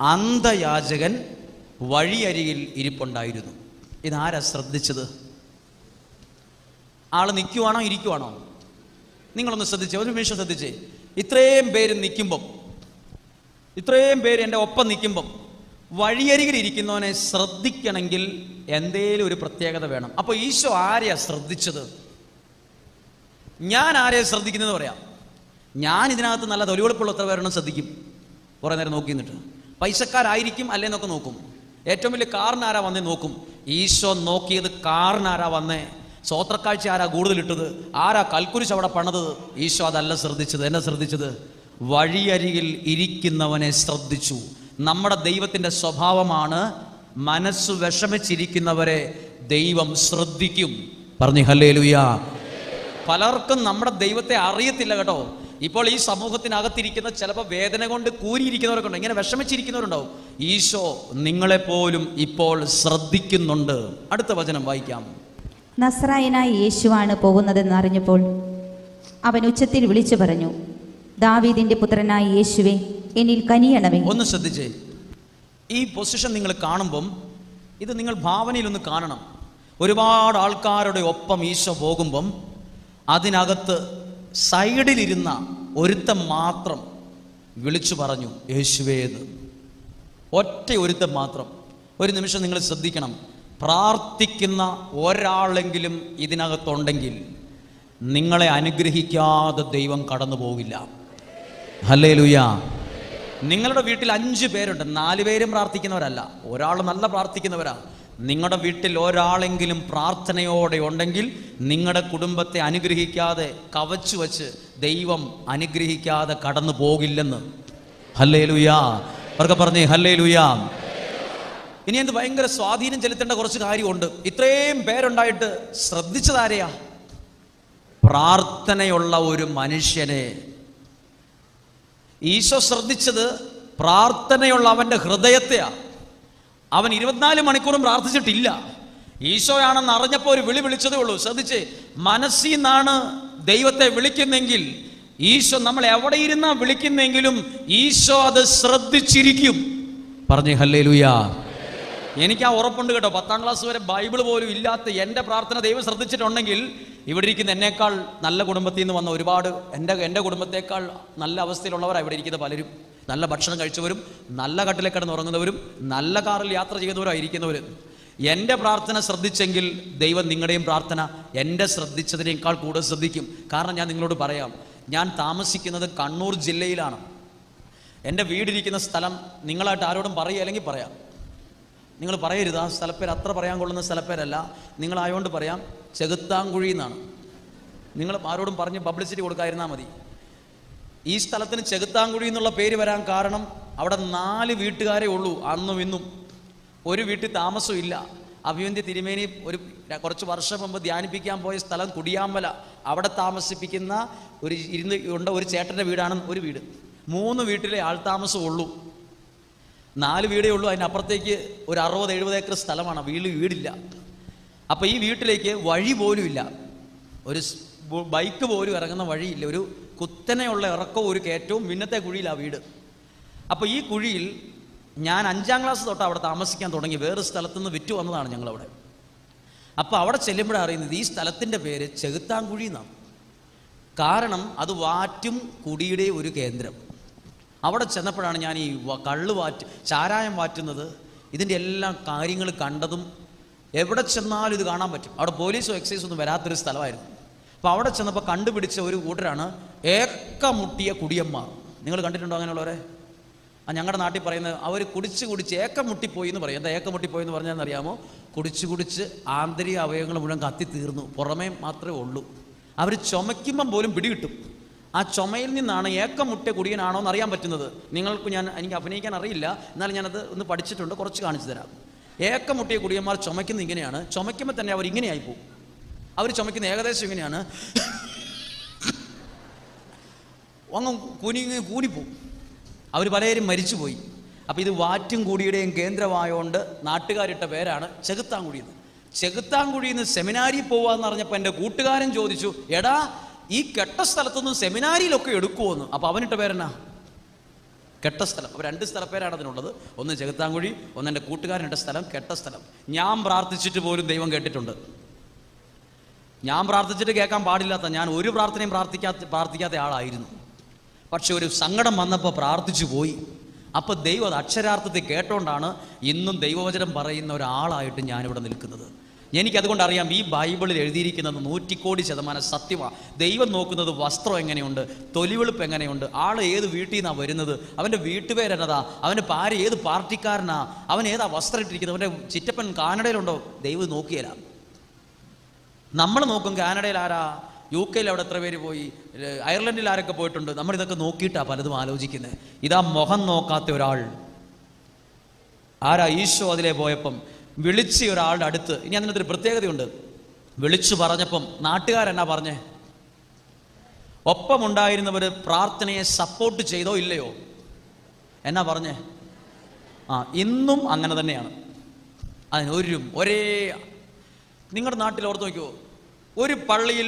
അന്ധയാചകൻ വഴിയരികിൽ ഇരിപ്പുണ്ടായിരുന്നു. ഇതാരാ ശ്രദ്ധിച്ചത്? ആള് നിൽക്കുവാണോ ഇരിക്കുവാണോ? നിങ്ങളൊന്ന് ശ്രദ്ധിച്ചേ, ഒരു നിമിഷം ശ്രദ്ധിച്ചേ. ഇത്രയും പേര് നിൽക്കുമ്പം, ഇത്രയും പേര് എൻ്റെ ഒപ്പം നിൽക്കുമ്പം വഴിയരികിൽ ഇരിക്കുന്നവനെ ശ്രദ്ധിക്കണമെങ്കിൽ എന്തേലും ഒരു പ്രത്യേകത വേണം. അപ്പോൾ ഈശോ ആരെയാ ശ്രദ്ധിച്ചത്? ഞാൻ ആരെയാ ശ്രദ്ധിക്കുന്നത് പറയാം. ഞാൻ ഇതിനകത്ത് നല്ല തൊലിവെളുപ്പുള്ള എത്ര പേരെണ്ണം ശ്രദ്ധിക്കും? കുറേ നേരം നോക്കി നിന്നിട്ട് പൈസക്കാരായിരിക്കും അല്ലേന്നൊക്കെ നോക്കും. ഏറ്റവും വലിയ കാറിനാരാ വന്നേ നോക്കും. ഈശോ നോക്കിയത് കാറിനാരാ വന്നേ, സ്വോത്രക്കാഴ്ച ആരാ കൂടുതലിട്ടത്, ആരാ കൽക്കുരിശ് അവിടെ പണിതത്. ഈശോ അതല്ല ശ്രദ്ധിച്ചത്. എന്നെ ശ്രദ്ധിച്ചത്? വഴിയരികിൽ ഇരിക്കുന്നവനെ ശ്രദ്ധിച്ചു. നമ്മുടെ ദൈവത്തിൻ്റെ സ്വഭാവമാണ് മനസ്സ് വിഷമിച്ചിരിക്കുന്നവരെ ദൈവം ശ്രദ്ധിക്കും. പറഞ്ഞു ഹല്ലേലൂയാ. പലർക്കും നമ്മുടെ ദൈവത്തെ അറിയത്തില്ല കേട്ടോ. ഇപ്പോൾ ഈ സമൂഹത്തിനകത്തിരിക്കുന്ന ചിലപ്പോൾ വേദന കൊണ്ട് കൂരിയിരിക്കുന്നവരൊക്കെ ഉണ്ട്, ഇങ്ങനെ വിഷമിച്ചിരിക്കുന്നവരുണ്ടാവും. ഈശോ നിങ്ങളെപ്പോലും ഇപ്പോൾ ശ്രദ്ധിക്കുന്നുണ്ട്. അടുത്ത വചനം വായിക്കാം. നസ്രായനായ യേശുവാണ് പോകുന്നതെന്ന് അറിഞ്ഞപ്പോൾ അവൻ ഉച്ചത്തിൽ വിളിച്ചു പറഞ്ഞു, ദാവീദിന്റെ പുത്രനായ യേശുവേ, എന്നിൽ കനിയണമേ. ഒന്ന് ശ്രദ്ധിച്ചേ, ഈ പൊസിഷൻ നിങ്ങൾ കാണുമ്പം ഇത് നിങ്ങൾ ഭാവനയിലൊന്ന് കാണണം. ഒരുപാട് ആൾക്കാരുടെ ഒപ്പം ഈശോ പോകുമ്പം അതിനകത്ത് സൈഡിലിരുന്ന ഒരുത്തൻ മാത്രം വിളിച്ചു പറഞ്ഞു യേശുവേന്ന്. ഒറ്റ ഒരുത്തൻ മാത്രം. ഒരു നിമിഷം നിങ്ങൾ ശ്രദ്ധിക്കണം. പ്രാർത്ഥിക്കുന്ന ഒരാളെങ്കിലും ഇതിനകത്തുണ്ടെങ്കിൽ നിങ്ങളെ അനുഗ്രഹിക്കാതെ ദൈവം കടന്നു പോകില്ല. ഹല്ലേലൂയാ. നിങ്ങളുടെ വീട്ടിൽ 5 പേരുണ്ട്, 4 പേരും പ്രാർത്ഥിക്കുന്നവരല്ല, ഒരാൾ നല്ല പ്രാർത്ഥിക്കുന്നവരാ. നിങ്ങളുടെ വീട്ടിൽ ഒരാളെങ്കിലും പ്രാർത്ഥനയോടെ ഉണ്ടെങ്കിൽ നിങ്ങളുടെ കുടുംബത്തെ അനുഗ്രഹിക്കാതെ കവച്ചു വച്ച് ദൈവം അനുഗ്രഹിക്കാതെ കടന്നു പോകില്ലെന്ന്. ഹല്ലേലൂയാ. അവർക്ക് പറഞ്ഞേ ഹല്ലേലൂയാ. ഇനി എന്ത് ഭയങ്കര സ്വാധീനം ചെലുത്തേണ്ട കുറച്ച് കാര്യമുണ്ട്. ഇത്രയും പേരുണ്ടായിട്ട് ശ്രദ്ധിച്ചതാരെയാ? പ്രാർത്ഥനയുള്ള ഒരു മനുഷ്യനെ ഈശോ ശ്രദ്ധിച്ചത്. പ്രാർത്ഥനയുള്ള അവൻ്റെ ഹൃദയത്തെയാ. അവൻ 24 മണിക്കൂറും പ്രാർത്ഥിച്ചിട്ടില്ല. ഈശോയാണെന്ന് അറിഞ്ഞപ്പോൾ ഒരു വിളിച്ചതേ ഉള്ളൂ. ശ്രദ്ധിച്ചേ, മനസ്സിൽ നിന്നാണ് ദൈവത്തെ വിളിക്കുന്നെങ്കിൽ, ഈശോ നമ്മൾ എവിടെ ഇരുന്നാ വിളിക്കുന്നെങ്കിലും ഈശോ അത് ശ്രദ്ധിച്ചിരിക്കും. പറഞ്ഞേ ഹല്ലേലൂയാ. എനിക്ക് ആ ഉറപ്പുണ്ട് കേട്ടോ. 10ാം ക്ലാസ് വരെ ബൈബിൾ പോലും ഇല്ലാത്ത എൻ്റെ പ്രാർത്ഥന ദൈവം ശ്രദ്ധിച്ചിട്ടുണ്ടെങ്കിൽ ഇവിടെ ഇരിക്കുന്ന എന്നേക്കാൾ നല്ല കുടുംബത്തിൽ നിന്ന് വന്ന ഒരുപാട് എൻ്റെ കുടുംബത്തേക്കാൾ നല്ല അവസ്ഥയിലുള്ളവരാണ് ഇവിടെ ഇരിക്കുന്ന പലരും. നല്ല ഭക്ഷണം കഴിച്ചവരും നല്ല കട്ടിലെ കിടന്ന് ഉറങ്ങുന്നവരും നല്ല കാറിൽ യാത്ര ചെയ്യുന്നവരായിരിക്കുന്നവർ. എൻ്റെ പ്രാർത്ഥന ശ്രദ്ധിച്ചെങ്കിൽ ദൈവം നിങ്ങളുടെയും പ്രാർത്ഥന എൻ്റെ ശ്രദ്ധിച്ചതിനേക്കാൾ കൂടുതൽ ശ്രദ്ധിക്കും. കാരണം ഞാൻ നിങ്ങളോട് പറയാം, ഞാൻ താമസിക്കുന്നത് കണ്ണൂർ ജില്ലയിലാണ്. എൻ്റെ വീടിരിക്കുന്ന സ്ഥലം നിങ്ങളായിട്ട് ആരോടും പറയുക, അല്ലെങ്കിൽ പറയാം. നിങ്ങൾ പറയരുത്, ആ സ്ഥലപ്പേര് അത്ര പറയാൻ കൊള്ളുന്ന സ്ഥലപ്പേരല്ല. നിങ്ങളായോണ്ട് പറയാം, ചെകുത്താങ്കുഴി എന്നാണ്. നിങ്ങൾ ആരോടും പറഞ്ഞ് പബ്ലിസിറ്റി കൊടുക്കാതിരുന്നാൽ മതി. ഈ സ്ഥലത്തിന് ചെകുത്താങ്കുഴി എന്നുള്ള പേര് വരാൻ കാരണം അവിടെ 4 വീട്ടുകാരേ ഉള്ളൂ. അന്നും ഇന്നും ഒരു വീട്ടിൽ താമസമില്ല. അഭിവന്ദ്യ തിരുമേനി കുറച്ച് വർഷം മുമ്പ് ധ്യാനിപ്പിക്കാൻ പോയ സ്ഥലം കുടിയാമ്പല. അവിടെ താമസിപ്പിക്കുന്ന ഒരു ചേട്ടൻ്റെ വീടാണ് ഒരു വീട്. 3 വീട്ടിലെ ആൾ താമസമുള്ളൂ. 4 വീടേ ഉള്ളൂ. അതിനപ്പുറത്തേക്ക് ഒരു 60-70 ഏക്കർ സ്ഥലമാണ്. വീടില്ല. അപ്പോൾ ഈ വീട്ടിലേക്ക് വഴി പോലും ഇല്ല. ഒരു ബൈക്ക് പോലും ഇറങ്ങുന്ന വഴിയില്ല. ഒരു കുത്തനെയുള്ള ഇറക്കവും ഒരു കയറ്റവും പിന്നത്തെ കുഴിയിലാണ് വീട്. അപ്പോൾ ഈ കുഴിയിൽ ഞാൻ 5ാം ക്ലാസ് തൊട്ട് അവിടെ താമസിക്കാൻ തുടങ്ങി. വേറെ സ്ഥലത്തുനിന്ന് വിറ്റു വന്നതാണ് ഞങ്ങളവിടെ. അപ്പോൾ അവിടെ ചെല്ലുമ്പോഴാണ് അറിയുന്നത് ഈ സ്ഥലത്തിൻ്റെ പേര് ചെകുത്താങ്കുഴി എന്നാണ്. കാരണം അത് വാറ്റും കുടിയുടെ ഒരു കേന്ദ്രം. അവിടെ ചെന്നപ്പോഴാണ് ഞാൻ ഈ ചാരായം വാറ്റുന്നത്, ഇതിൻ്റെ എല്ലാ കാര്യങ്ങൾ കണ്ടതും. എവിടെ ചെന്നാലും ഇത് കാണാൻ പറ്റും. അവിടെ പോലീസോ എക്സൈസോ ഒന്നും വരാത്തൊരു സ്ഥലമായിരുന്നു. അപ്പോൾ അവിടെ ചെന്നപ്പോൾ കണ്ടുപിടിച്ച ഒരു കൂട്ടരാണ് ഏക്കമുട്ടിയ കുടിയന്മാർ. നിങ്ങൾ കണ്ടിട്ടുണ്ടോ അങ്ങനെയുള്ളവരെ? ഞങ്ങളുടെ നാട്ടിൽ പറയുന്നത് അവർ കുടിച്ച് ഏക്കമുട്ടിപ്പോയി എന്ന് പറയും. എന്താ ഏക്കമുട്ടിപ്പോയി എന്ന് പറഞ്ഞാൽ അറിയാമോ? കുടിച്ച് ആന്തരിക അവയവങ്ങൾ മുഴുവൻ കത്തി തീർന്നു, പുറമേ മാത്രമേ ഉള്ളൂ. അവർ ചുമയ്ക്കുമ്പം പോലും പിടികിട്ടും. ആ ചുമയിൽ നിന്നാണ് ഏക്കമുട്ടിയ കുടിയനാണോ എന്ന് അറിയാൻ പറ്റുന്നത്. എനിക്ക് അഭിനയിക്കാൻ അറിയില്ല, എന്നാലും ഞാനത് ഒന്ന് പഠിച്ചിട്ടുണ്ട്, കുറച്ച് കാണിച്ചു തരാം. ഏക്കമുട്ടിയ കുടിയന്മാർ ചുമയ്ക്കുന്നത് ഇങ്ങനെയാണ്. ചുമയ്ക്കുമ്പോൾ തന്നെ അവർ ഇങ്ങനെയായി പോകും. അവർ ചുമയ്ക്കുന്ന ഏകദേശം ഇങ്ങനെയാണ്. അങ്ങ് കൂനിപ്പോവും. അവർ പലരും മരിച്ചുപോയി. അപ്പോൾ ഇത് വാറ്റും കൂടിയുടെയും കേന്ദ്രമായതുകൊണ്ട് നാട്ടുകാരിട്ട പേരാണ് ചെകുത്താങ്കുഴിയെന്ന്. ചെകുത്താങ്കുഴിന്ന് സെമിനാരിൽ പോവാന്ന് പറഞ്ഞപ്പോൾ എൻ്റെ കൂട്ടുകാരൻ ചോദിച്ചു, എടാ ഈ കെട്ട സ്ഥലത്തൊന്നും സെമിനാരിയിലൊക്കെ എടുക്കുമോന്ന്. അപ്പോൾ അവനിട്ട പേരെന്നാ? കെട്ട സ്ഥലം. അപ്പോൾ 2 സ്ഥലപ്പേരാണ് അതിനുള്ളത്. ഒന്ന് ചെകുത്താൻകുഴി, ഒന്ന് എൻ്റെ കൂട്ടുകാരൻ്റെ സ്ഥലം, കെട്ട സ്ഥലം. ഞാൻ പ്രാർത്ഥിച്ചിട്ട് പോലും ദൈവം കേട്ടിട്ടുണ്ട്. ഞാൻ പ്രാർത്ഥിച്ചിട്ട് കേൾക്കാൻ പാടില്ലാത്ത, ഞാൻ ഒരു പ്രാർത്ഥനയും പ്രാർത്ഥിക്കാത്ത ആളായിരുന്നു. പക്ഷെ ഒരു സങ്കടം വന്നപ്പോൾ പ്രാർത്ഥിച്ചു പോയി. അപ്പോൾ ദൈവം അത് അക്ഷരാർത്ഥത്തിൽ കേട്ടോണ്ടാണ് ഇന്നും ദൈവവചനം പറയുന്ന ഒരാളായിട്ട് ഞാനിവിടെ നിൽക്കുന്നത്. എനിക്കതുകൊണ്ട് അറിയാം, ഈ ബൈബിളിൽ എഴുതിയിരിക്കുന്നത് 100% സത്യമാണ്. ദൈവം നോക്കുന്നത് വസ്ത്രം എങ്ങനെയുണ്ട്, തൊലിവെളുപ്പ് എങ്ങനെയുണ്ട്, ആൾ ഏത് വീട്ടിൽ നിന്നാണ് വരുന്നത്, അവൻ്റെ വീട്ടുപേരെന്നതാ, അവൻ്റെ ഭാര്യ ഏത് പാർട്ടിക്കാരനാ, അവൻ ഏതാ വസ്ത്രം ഇട്ടിരിക്കുന്നത്, അവൻ്റെ ചിറ്റപ്പൻ കാനഡയിലുണ്ടോ, ദൈവം നോക്കിയല്ല. നമ്മൾ നോക്കും കാനഡയിൽ ആരാ, UK അവിടെ എത്ര പേര് പോയി, അയർലൻഡിൽ ആരൊക്കെ പോയിട്ടുണ്ട്. നമ്മളിതൊക്കെ നോക്കിയിട്ടാണ് പലതും ആലോചിക്കുന്നത്. ഇതാ മുഖം നോക്കാത്ത ഒരാൾ ആരാ? ഈശോ അതിലേ പോയപ്പം വിളിച്ച് ഒരാളുടെ അടുത്ത്, ഇനി അതിനകത്തൊരു പ്രത്യേകതയുണ്ട്. വിളിച്ചു പറഞ്ഞപ്പം നാട്ടുകാരെന്നാ പറഞ്ഞേ? ഒപ്പമുണ്ടായിരുന്നവർ പ്രാർത്ഥനയെ സപ്പോർട്ട് ചെയ്തോ ഇല്ലയോ? എന്നാ പറഞ്ഞേ? ഇന്നും അങ്ങനെ തന്നെയാണ്. ഒരേ നിങ്ങളുടെ നാട്ടിൽ ഓർത്ത് നോക്കുമോ, ഒരു പള്ളിയിൽ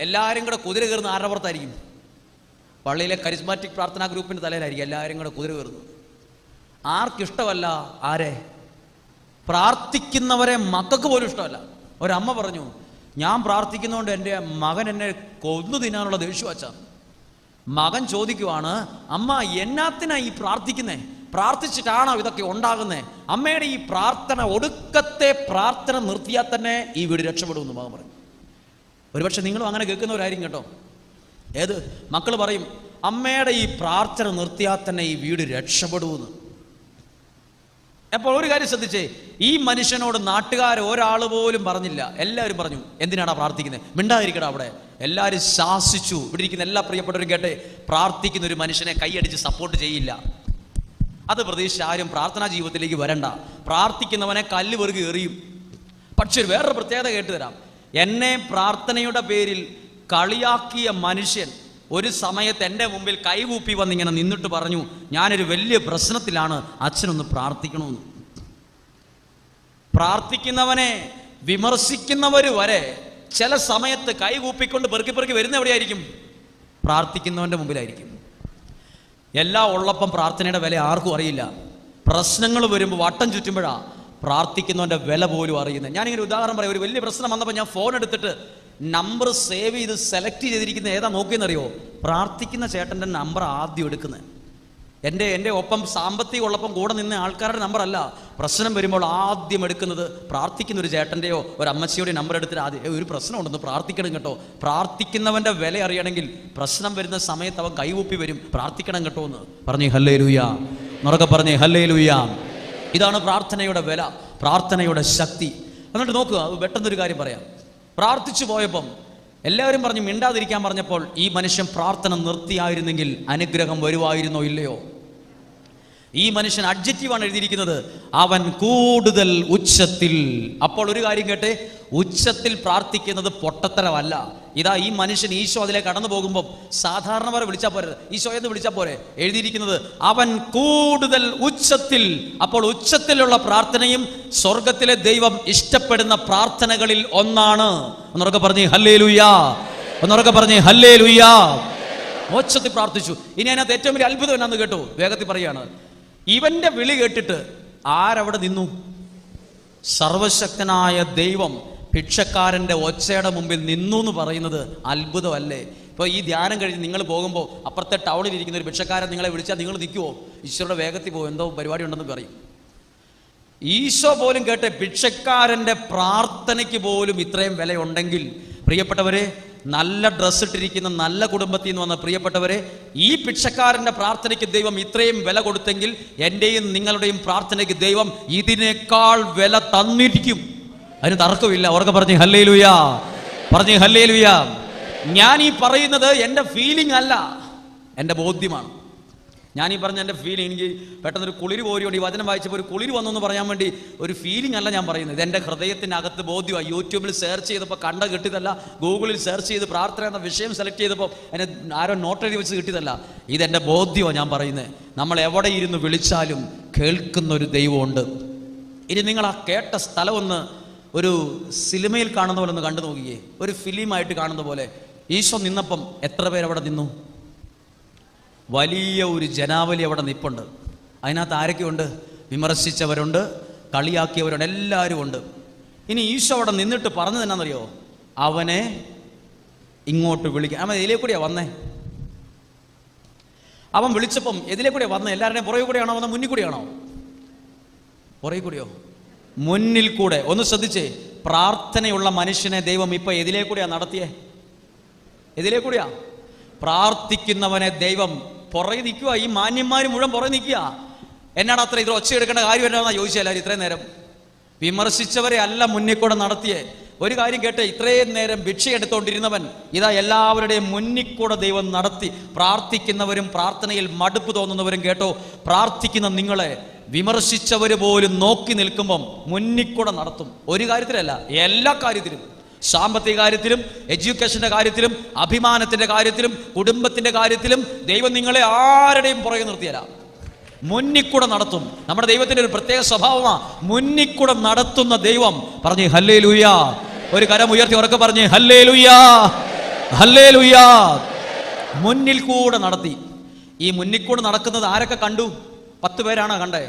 എല്ലാവരും കൂടെ കുതിര കയറുന്ന ആരുടെ പുറത്തായിരിക്കും? പള്ളിയിലെ കരിസ്മാറ്റിക് പ്രാർത്ഥനാ ഗ്രൂപ്പിൻ്റെ തലയിലായിരിക്കും എല്ലാവരും കൂടെ കുതിര കയറുന്നത്. ആർക്കിഷ്ടമല്ല? ആരെ? പ്രാർത്ഥിക്കുന്നവരെ മക്കൾക്ക് പോലും ഇഷ്ടമല്ല. ഒരമ്മ പറഞ്ഞു, ഞാൻ പ്രാർത്ഥിക്കുന്നതുകൊണ്ട് എൻ്റെ മകൻ എന്നെ കൊന്നു തിന്നാനുള്ള ദേഷ്യം വച്ചാ. മകൻ ചോദിക്കുവാണ്, അമ്മ എന്നാത്തിനാ ഈ പ്രാർത്ഥിക്കുന്നേ? പ്രാർത്ഥിച്ചിട്ടാണോ ഇതൊക്കെ ഉണ്ടാകുന്നേ? അമ്മയുടെ ഈ പ്രാർത്ഥന, ഒടുക്കത്തെ പ്രാർത്ഥന നിർത്തിയാൽ തന്നെ ഈ വീട് രക്ഷപ്പെടുമെന്ന് മകൻ പറഞ്ഞു. ഒരുപക്ഷെ നിങ്ങളും അങ്ങനെ കേൾക്കുന്നവരായിരിക്കും കേട്ടോ. ഏത് മക്കൾ പറയും, അമ്മയുടെ ഈ പ്രാർത്ഥന നിർത്തിയാൽ തന്നെ ഈ വീട് രക്ഷപ്പെടുമെന്ന്. അപ്പോൾ ഒരു കാര്യം ശ്രദ്ധിച്ചേ, ഈ മനുഷ്യനോട് നാട്ടുകാർ ഒരാൾ പോലും പറഞ്ഞില്ല. എല്ലാവരും പറഞ്ഞു, എന്തിനാടാ പ്രാർത്ഥിക്കുന്നത്, മിണ്ടാതിരിക്കടാ അവിടെ. എല്ലാവരും ശാസിച്ചു. ഇവിടെ ഇരിക്കുന്ന എല്ലാ പ്രിയപ്പെട്ടവരും കേട്ടെ, പ്രാർത്ഥിക്കുന്ന ഒരു മനുഷ്യനെ കൈയടിച്ച് സപ്പോർട്ട് ചെയ്യില്ല. അത് പ്രതീക്ഷിച്ച് ആരും പ്രാർത്ഥനാ ജീവിതത്തിലേക്ക് വരണ്ട. പ്രാർത്ഥിക്കുന്നവനെ കല്ല് വെറുകി എറിയും. പക്ഷെ വേറൊരു പ്രത്യേകത കേട്ടുതരാം. എന്നെ പ്രാർത്ഥനയുടെ പേരിൽ കളിയാക്കിയ മനുഷ്യൻ ഒരു സമയത്ത് എൻ്റെ മുമ്പിൽ കൈകൂപ്പി വന്നിങ്ങനെ നിന്നിട്ട് പറഞ്ഞു, ഞാനൊരു വലിയ പ്രശ്നത്തിലാണ്, അച്ഛനൊന്ന് പ്രാർത്ഥിക്കണമെന്ന്. പ്രാർത്ഥിക്കുന്നവനെ വിമർശിക്കുന്നവർ വരെ ചില സമയത്ത് കൈകൂപ്പിക്കൊണ്ട് പെറുക്കി വരുന്ന എവിടെയായിരിക്കും? പ്രാർത്ഥിക്കുന്നവൻ്റെ മുമ്പിലായിരിക്കും. എല്ലാം ഉള്ളപ്പം പ്രാർത്ഥനയുടെ വില ആർക്കും അറിയില്ല. പ്രശ്നങ്ങൾ വരുമ്പോൾ വട്ടം ചുറ്റുമ്പോഴാണ് പ്രാർത്ഥിക്കുന്നവൻ്റെ വില പോലും അറിയുന്നത്. ഞാനിങ്ങനെ ഉദാഹരണം പറയാം. ഒരു വലിയ പ്രശ്നം വന്നപ്പോൾ ഞാൻ ഫോൺ എടുത്തിട്ട് നമ്പർ സേവ് ചെയ്ത് സെലക്ട് ചെയ്തിരിക്കുന്ന ഏതാ നോക്കിയെന്നറിയോ? പ്രാർത്ഥിക്കുന്ന ചേട്ടൻ്റെ നമ്പർ ആദ്യം എടുക്കുന്നത്. എൻ്റെ ഒപ്പം സാമ്പത്തിക ഉള്ളപ്പം കൂടെ നിന്ന ആൾക്കാരുടെ നമ്പറല്ല. പ്രശ്നം വരുമ്പോൾ ആദ്യം എടുക്കുന്നത് പ്രാർത്ഥിക്കുന്ന ഒരു ചേട്ടൻ്റെയോ ഒരു അമ്മച്ചിയുടെയോ നമ്പർ എടുത്തിട്ട് ആദ്യം ഒരു പ്രശ്നം ഉണ്ടെന്ന് പ്രാർത്ഥിക്കണം കേട്ടോ. പ്രാർത്ഥിക്കുന്നവൻ്റെ വില അറിയണമെങ്കിൽ പ്രശ്നം വരുന്ന സമയത്ത് അവൻ കൈകൂപ്പി വരും, പ്രാർത്ഥിക്കണം കേട്ടോ എന്ന് പറഞ്ഞേ. ഹല്ലേലൂയാ, ഉറക്കെ പറഞ്ഞേ ഹല്ലേലൂയാ. ഇതാണ് പ്രാർത്ഥനയുടെ വില, പ്രാർത്ഥനയുടെ ശക്തി. എന്നിട്ട് നോക്കുക, പെട്ടെന്നൊരു കാര്യം പറയാം. പ്രാർത്ഥിച്ചു പോയപ്പം എല്ലാവരും പറഞ്ഞു മിണ്ടാതിരിക്കാൻ പറഞ്ഞപ്പോൾ ഈ മനുഷ്യൻ പ്രാർത്ഥന നിർത്തിയായിരുന്നെങ്കിൽ അനുഗ്രഹം വരുമായിരുന്നോ ഇല്ലയോ? ഈ മനുഷ്യൻ അഡ്ജക്റ്റീവാണ് എഴുതിയിരിക്കുന്നത്, അവൻ കൂടുതൽ ഉച്ചത്തിൽ. അപ്പോൾ ഒരു കാര്യം കേട്ടെ, ഉച്ചത്തിൽ പ്രാർത്ഥിക്കുന്നത് പൊട്ടത്തരമല്ല. ഇതാ ഈ മനുഷ്യൻ ഈശോ അതിലേക്ക് കടന്നു പോകുമ്പോൾ സാധാരണ പോലെ വിളിച്ചാൽ പോരെ, ഈശോ എന്ന് വിളിച്ചാൽ പോരെ. എഴുതിയിരിക്കുന്നത് അവൻ കൂടുതൽ ഉച്ചത്തിൽ. അപ്പോൾ ഉച്ചത്തിലുള്ള പ്രാർത്ഥനയും സ്വർഗത്തിലെ ദൈവം ഇഷ്ടപ്പെടുന്ന പ്രാർത്ഥനകളിൽ ഒന്നാണ്. ഒന്നുറക്കെ പറഞ്ഞേ ഹല്ലേലൂയാ, ഒന്നുറക്കെ പറഞ്ഞേ ഹല്ലേലൂയാ. ഉച്ചത്തിൽ പ്രാർത്ഥിച്ചു. ഇനി അതിനകത്ത് ഏറ്റവും വലിയ അത്ഭുതം എന്നാന്ന് കേട്ടോ, വേഗത്തിൽ പറയുകയാണ്. ഇവന്റെ വിളി കേട്ടിട്ട് ആരവിടെ നിന്നു? സർവശക്തനായ ദൈവം ഭിക്ഷക്കാരൻ്റെ ഒച്ചയുടെ മുമ്പിൽ നിന്നു എന്ന് പറയുന്നത് അത്ഭുതമല്ലേ? ഇപ്പോൾ ഈ ധ്യാനം കഴിഞ്ഞ് നിങ്ങൾ പോകുമ്പോൾ അപ്പുറത്തെ ടൗണിൽ ഇരിക്കുന്ന ഒരു ഭിക്ഷക്കാരൻ നിങ്ങളെ വിളിച്ചാൽ നിങ്ങൾ നിൽക്കുമോ? ഈശോയുടെ വേഗത്തിൽ പോകും, എന്തോ പരിപാടി ഉണ്ടെന്ന് പറയും. ഈശോ പോലും കേട്ടെ, ഭിക്ഷക്കാരൻ്റെ പ്രാർത്ഥനയ്ക്ക് പോലും ഇത്രയും വിലയുണ്ടെങ്കിൽ പ്രിയപ്പെട്ടവരെ, നല്ല ഡ്രസ്സ് ഇട്ടിരിക്കുന്ന നല്ല കുടുംബത്തിൽ നിന്ന് വന്ന പ്രിയപ്പെട്ടവരെ, ഈ ഭിക്ഷക്കാരൻ്റെ പ്രാർത്ഥനയ്ക്ക് ദൈവം ഇത്രയും വില കൊടുത്തെങ്കിൽ എൻ്റെയും നിങ്ങളുടെയും പ്രാർത്ഥനയ്ക്ക് ദൈവം ഇതിനേക്കാൾ വില തന്നിരിക്കും. അതിന് തർക്കമില്ല. ഉറക്കെ പറഞ്ഞേ ഹല്ലേലൂയാ, പറഞ്ഞേ ഹല്ലേലൂയാ. ഞാൻ ഈ പറയുന്നത് എൻ്റെ ഫീലിംഗ് അല്ല, എൻ്റെ ബോധ്യമാണ്. ഞാൻ ഈ പറഞ്ഞ എൻ്റെ ഫീലിംഗ്, എനിക്ക് പെട്ടെന്നൊരു കുളിര് പോരുകൊണ്ട് ഈ വചനം വായിച്ചപ്പോൾ ഒരു കുളിര് വന്നു എന്ന് പറയാൻ വേണ്ടി ഒരു ഫീലിംഗ് അല്ല ഞാൻ പറയുന്നത്. ഇതെൻ്റെ ഹൃദയത്തിനകത്ത് ബോധ്യമാണ്. യൂട്യൂബിൽ സെർച്ച് ചെയ്തപ്പോൾ കിട്ടിയതല്ല, ഗൂഗിളിൽ സെർച്ച് ചെയ്ത് പ്രാർത്ഥന എന്ന വിഷയം സെലക്ട് ചെയ്തപ്പോൾ എന്നെ ആരോ നോട്ട് എഴുതി വെച്ച് കിട്ടിയതല്ല. ഇതെൻ്റെ ബോധ്യമാണ് ഞാൻ പറയുന്നത്. നമ്മൾ എവിടെ ഇരുന്ന് വിളിച്ചാലും കേൾക്കുന്ന ഒരു ദൈവമുണ്ട്. ഇനി നിങ്ങൾ ആ കേട്ട സ്ഥലം ഒന്ന് ഒരു സിനിമയിൽ കാണുന്ന പോലെ ഒന്ന് കണ്ടു നോക്കിയേ, ഒരു ഫിലിമായിട്ട് കാണുന്ന പോലെ. ഈശോ നിന്നപ്പം എത്ര പേരവിടെ നിന്നു? വലിയ ഒരു ജനാവലി അവിടെ നിൽപ്പുണ്ട്. അതിനകത്ത് ആരൊക്കെയുണ്ട്? വിമർശിച്ചവരുണ്ട്, കളിയാക്കിയവരുണ്ട്, എല്ലാവരും ഉണ്ട്. ഇനി ഈശോ അവിടെ നിന്നിട്ട് പറഞ്ഞത് എന്നാണെന്നറിയോ? അവനെ ഇങ്ങോട്ട് വിളിക്കാൻ. അവൻ ഇതിലേ കൂടിയാ വന്നേ. അവൻ വിളിച്ചപ്പം എതിലേ കൂടിയാ വന്നേ? എല്ലാവരുടെയും പുറകെ കൂടെയാണോ വന്നത്? മുന്നിൽ കൂടിയാണോ? പുറകെ കൂടിയോ? മുന്നിൽ കൂടെ. ഒന്ന് ശ്രദ്ധിച്ചേ, പ്രാർത്ഥനയുള്ള മനുഷ്യനെ ദൈവം ഇപ്പൊ എതിലേ കൂടിയാ നടത്തിയേ? എതിലേ കൂടിയാ? പ്രാർത്ഥിക്കുന്നവനെ ദൈവം പുറകെ നിൽക്കുക. ഈ മാന്യന്മാർ മുഴുവൻ പുറകെ നിൽക്കുക. എന്നാണ് അത്ര ഇത് ഒച്ച എടുക്കേണ്ട കാര്യം എന്നാണെന്നാ ചോദിച്ചാൽ ഇത്രയും നേരം വിമർശിച്ചവരെ അല്ല മുന്നിൽ കൂടെ നടത്തിയേ. ഒരു കാര്യം കേട്ടെ, ഇത്രയും നേരം ഭിക്ഷ എടുത്തോണ്ടിരുന്നവൻ ഇതാ എല്ലാവരുടെയും മുന്നിൽ കൂടെ ദൈവം നടത്തി. പ്രാർത്ഥിക്കുന്നവരും പ്രാർത്ഥനയിൽ മടുപ്പ് തോന്നുന്നവരും കേട്ടോ, പ്രാർത്ഥിക്കുന്ന നിങ്ങളെ വിമർശിച്ചവർ പോലും നോക്കി നിൽക്കുമ്പം മുന്നിൽ കൂടെ നടത്തും. ഒരു കാര്യത്തിലല്ല, എല്ലാ കാര്യത്തിലും. സാമ്പത്തിക കാര്യത്തിലും, എഡ്യൂക്കേഷന്റെ കാര്യത്തിലും, അഭിമാനത്തിന്റെ കാര്യത്തിലും, കുടുംബത്തിന്റെ കാര്യത്തിലും ദൈവം നിങ്ങളെ ആരുടെയും പുറകെ നിർത്തിയല്ല, മുന്നിൽ കൂടെ നടത്തും. നമ്മുടെ ദൈവത്തിന്റെ ഒരു പ്രത്യേക സ്വഭാവമാണ് മുന്നിൽ കൂടെ നടത്തുന്ന ദൈവം. പറഞ്ഞേ ഹല്ലേലൂയ. ഒരു കരം ഉയർത്തി ഉറക്കെ പറഞ്ഞേ ഹല്ലേലൂയ, ഹല്ലേലൂയ. മുന്നിൽ കൂടെ നടത്തി. ഈ മുന്നിൽ കൂടെ നടക്കുന്നത് ആരൊക്കെ കണ്ടു? 10 പേരാണോ കണ്ടേ?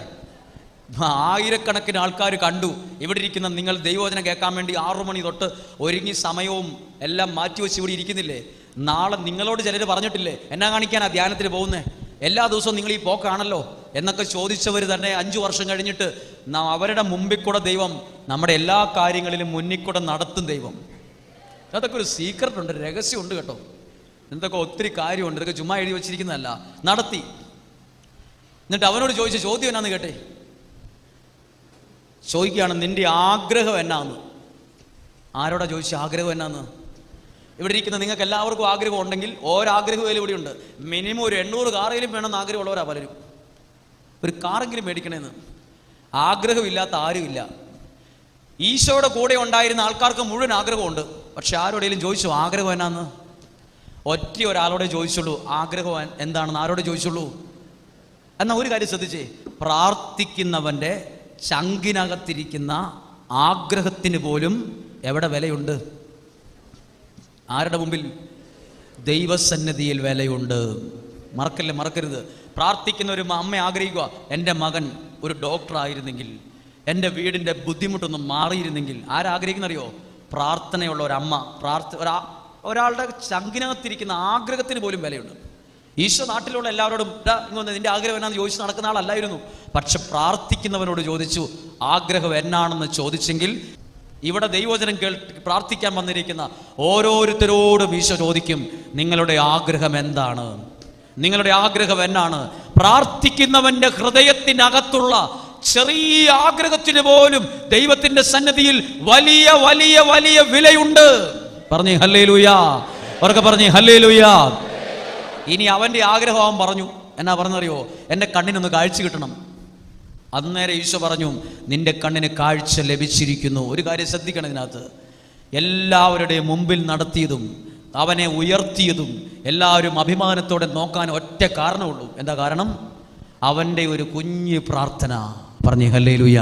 ആയിരക്കണക്കിന് ആൾക്കാർ കണ്ടു. ഇവിടെ ഇരിക്കുന്ന നിങ്ങൾ ദൈവവചനം കേൾക്കാൻ വേണ്ടി 6 മണി തൊട്ട് ഒരുങ്ങി സമയവും എല്ലാം മാറ്റിവെച്ച് ഇവിടെ ഇരിക്കുന്നില്ലേ? നാളെ നിങ്ങളോട് ചിലർ പറഞ്ഞിട്ടില്ലേ എന്നാ കാണിക്കാനാ ധ്യാനത്തിന് പോകുന്നേ? എല്ലാ ദിവസവും നിങ്ങൾ ഈ പോക്കാണല്ലോ എന്നൊക്കെ ചോദിച്ചവർ തന്നെ 5 വർഷം കഴിഞ്ഞിട്ട് അവരുടെ മുമ്പിൽ കൂടെ ദൈവം നമ്മുടെ എല്ലാ കാര്യങ്ങളിലും മുന്നിൽ കൂടെ നടത്തും ദൈവം. അതൊക്കെ ഒരു സീക്രട്ട് ഉണ്ട്, രഹസ്യമുണ്ട് കേട്ടോ. എന്തൊക്കെ ഒത്തിരി കാര്യമുണ്ട്. ഇതൊക്കെ ചുമ്മാ എഴുതി വെച്ചിരിക്കുന്നതല്ല, നടത്തി. എന്നിട്ട് അവനോട് ചോദിച്ച ചോദ്യം എന്നാന്ന് കേട്ടെ? ചോദിക്കുകയാണ്, നിന്റെ ആഗ്രഹം എന്നാന്ന്. ആരോടാ ചോദിച്ച ആഗ്രഹം എന്നാന്ന്? ഇവിടെ ഇരിക്കുന്ന നിങ്ങൾക്ക് എല്ലാവർക്കും ആഗ്രഹം ഉണ്ടെങ്കിൽ ഒരാഗ്രഹം ഇവിടെ ഉണ്ട്. മിനിമം ഒരു 800 കാറെങ്കിലും വേണമെന്ന് ആഗ്രഹമുള്ളവരാ പലരും. ഒരു കാറെങ്കിലും മേടിക്കണമെന്ന് ആഗ്രഹമില്ലാത്ത ആരുമില്ല. ഈശോയുടെ കൂടെ ഉണ്ടായിരുന്ന ആൾക്കാർക്ക് മുഴുവൻ ആഗ്രഹമുണ്ട്. പക്ഷെ ആരോടെങ്കിലും ചോദിച്ചു ആഗ്രഹം എന്നാന്ന്? ഒറ്റ ഒരാളോടെ ചോദിച്ചുള്ളൂ ആഗ്രഹം എന്താണെന്ന്. ആരോടെ ചോദിച്ചുള്ളൂ? എന്നാൽ ഒരു കാര്യം ശ്രദ്ധിച്ചേ, പ്രാർത്ഥിക്കുന്നവൻ്റെ ചങ്കിനകത്തിരിക്കുന്ന ആഗ്രഹത്തിന് പോലും എവിടെ വിലയുണ്ട്? ആരുടെ മുമ്പിൽ? ദൈവസന്നിധിയിൽ വിലയുണ്ട്. മറക്കരുത്. പ്രാർത്ഥിക്കുന്ന ഒരു അമ്മ ആഗ്രഹിക്കുക, എൻ്റെ മകൻ ഒരു ഡോക്ടർ ആയിരുന്നെങ്കിൽ, എൻ്റെ വീടിൻ്റെ ബുദ്ധിമുട്ടൊന്നും മാറിയിരുന്നെങ്കിൽ. ആരാഗ്രഹിക്കുന്നറിയോ? പ്രാർത്ഥനയുള്ള ഒരമ്മ. ഒരാളുടെ ചങ്കിനകത്തിരിക്കുന്ന ആഗ്രഹത്തിന് പോലും വിലയുണ്ട്. ഈശോ നാട്ടിലുള്ള എല്ലാവരോടും നിന്റെ ആഗ്രഹം എന്നാന്ന് ചോദിച്ച് നടക്കുന്ന ആളല്ലായിരുന്നു. പക്ഷെ പ്രാർത്ഥിക്കുന്നവനോട് ചോദിച്ചു ആഗ്രഹം എന്നാണെന്ന് ചോദിച്ചെങ്കിൽ ഇവിടെ ദൈവവചനം പ്രാർത്ഥിക്കാൻ വന്നിരിക്കുന്ന ഓരോരുത്തരോടും ഈശോ ചോദിക്കും, നിങ്ങളുടെ ആഗ്രഹം എന്താണ്? നിങ്ങളുടെ ആഗ്രഹം എന്നാണ്? പ്രാർത്ഥിക്കുന്നവന്റെ ഹൃദയത്തിനകത്തുള്ള ചെറിയ ആഗ്രഹത്തിന് പോലും ദൈവത്തിന്റെ സന്നിധിയിൽ വലിയ വലിയ വലിയ വിലയുണ്ട്. പറഞ്ഞേ ഹല്ലേലൂയ. അവർക്ക് പറഞ്ഞേ ഹല്ലേലൂയ. ഇനി അവന്റെ ആഗ്രഹം അവൻ പറഞ്ഞു. എന്നാ പറഞ്ഞറിയോ? എൻ്റെ കണ്ണിനൊന്ന് കാഴ്ച കിട്ടണം. അന്നേരം ഈശോ പറഞ്ഞു, നിന്റെ കണ്ണിന് കാഴ്ച ലഭിച്ചിരിക്കുന്നു. ഒരു കാര്യം ശ്രദ്ധിക്കണം ഇതിനകത്ത്, എല്ലാവരുടെയും മുമ്പിൽ നടത്തിയതും അവനെ ഉയർത്തിയതും എല്ലാവരും അഭിമാനത്തോടെ നോക്കാൻ ഒറ്റ കാരണമുള്ളൂ. എന്താ കാരണം? അവൻ്റെ ഒരു കുഞ്ഞു പ്രാർത്ഥന. പറഞ്ഞേ ഹല്ലേലൂയ.